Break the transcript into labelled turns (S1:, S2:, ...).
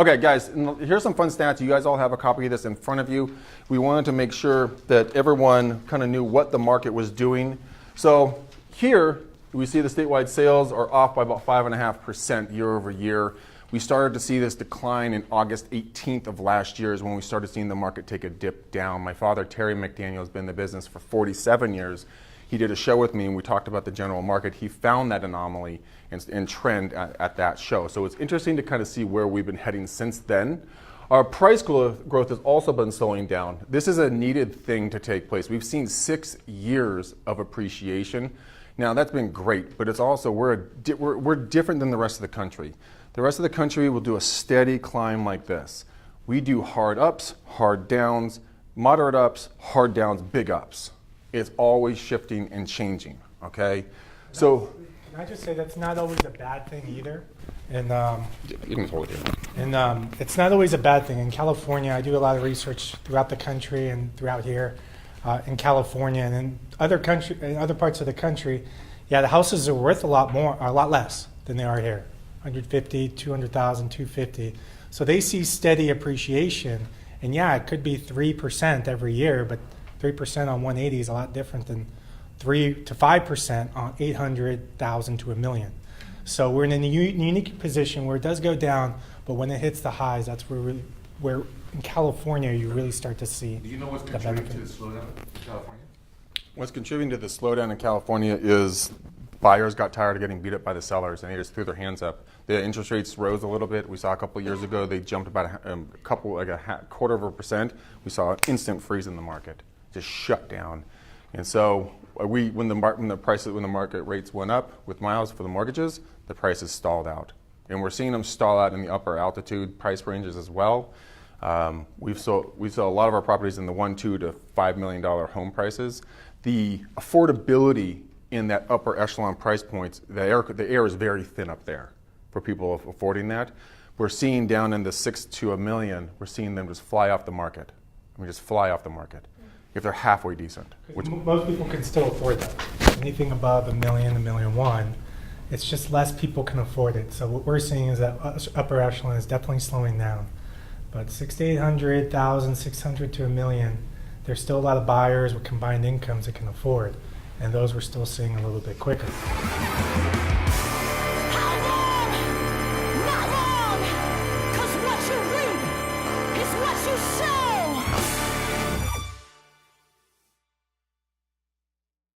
S1: Okay, guys, here's some fun stats. You guys all have a copy of this in front of you. We wanted to make sure that everyone kind of knew what the market was doing. So here, we see the statewide sales are off by about 5.5% year over year. We started to see this decline in August 18th of last year is when we started seeing the market take a dip down. My father, Terry McDaniel, has been in the business for 47 years. He did a show with me and we talked about the general market. He found that anomaly and trend at that show. So it's interesting to kind of see where we've been heading since then. Our price growth has also been slowing down. This is a needed thing to take place. We've seen 6 years of appreciation. Now that's been great, but it's also, we're different than the rest of the country. The rest of the country will do a steady climb like this. We do hard ups, hard downs, moderate ups, hard downs, big ups. It's always shifting and changing, okay? So,
S2: can I just say that's not always a bad thing either? And
S1: you can hold it.
S2: And it's not always a bad thing. In California, I do a lot of research throughout the country and throughout here in California and in other parts of the country. Yeah, the houses are worth a lot less than they are here. 150, 200,000, 250. So they see steady appreciation. And yeah, it could be 3% every year, but 3% on 180 is a lot different than 3 to 5% on 800,000 to $1 million. So we're in a unique position where it does go down, but when it hits the highs, that's where in California you really start to see.
S3: Do you know what's contributing to the slowdown in California?
S1: What's contributing to the slowdown in California is buyers got tired of getting beat up by the sellers and they just threw their hands up. The interest rates rose a little bit. We saw a couple of years ago they jumped about a quarter of a percent. We saw an instant freeze in the market, just shut down. And so when the market rates went up with miles for the mortgages, the prices stalled out. And we're seeing them stall out in the upper altitude price ranges as well. We saw a lot of our properties in the $1, $2 to $5 million home prices. The affordability in that upper echelon price points, the air is very thin up there for people affording that. We're seeing down in the 6 to $1 million, we're seeing them just fly off the market. I mean, just fly off the market if they're halfway decent.
S2: Most people can still afford that. Anything above $1 million, $1.1 million, it's just less people can afford it. So what we're seeing is that upper echelon is definitely slowing down. But 600 to 800,000, 600 to $1 million, there's still a lot of buyers with combined incomes that can afford, and those we're still seeing a little bit quicker.